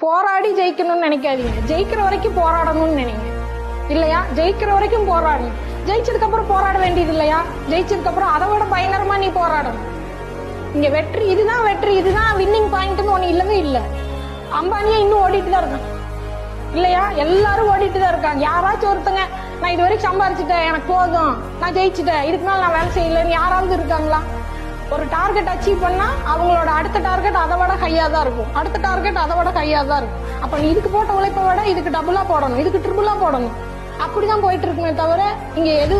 போராடி ஜெயிக்கணும்னு நினைக்காதீங்க, ஜெயிக்கிற வரைக்கும் போராடணும்னு நினைங்க இல்லையா? ஜெயிக்கிற வரைக்கும் போராடணும். ஜெயிச்சதுக்கு அப்புறம் போராட வேண்டியது இல்லையா? ஜெயிச்சதுக்கு அப்புறம் அதை விட பயங்கரமா நீ போராடணும். இங்க வெற்றி இதுதான், வெற்றி இதுதான் வின்னிங் பாயிண்ட்னு ஒண்ணு இல்லவே இல்ல. அம்பானியே இன்னும் ஓடிட்டு தான் இருக்கான் இல்லையா? எல்லாரும் ஓடிட்டு தான் இருக்காங்க. யாராச்சும் ஒருத்தங்க நான் இது வரைக்கும் சம்பாரிச்சுட்டேன், எனக்கு போதும், நான் ஜெயிச்சுட்டேன், இதுக்கு மேல நான் வேலை செய்யலன்னு யாராவது இருக்காங்களா? ஒரு டார்கெட் அச்சீவ் பண்ணா அவங்களோட அடுத்த டார்கெட் அதை விட ஹையா தான் இருக்கும், அடுத்த டார்கெட் அதை விட ஹையா தான் இருக்கும். அப்ப நீ இதுக்கு போட்ட உழைப்பை விட இதுக்கு டபுளா போடணும், இதுக்கு ட்ரிபிளா போடணும். அப்படிதான் போயிட்டு இருக்குமே தவிர இங்க எது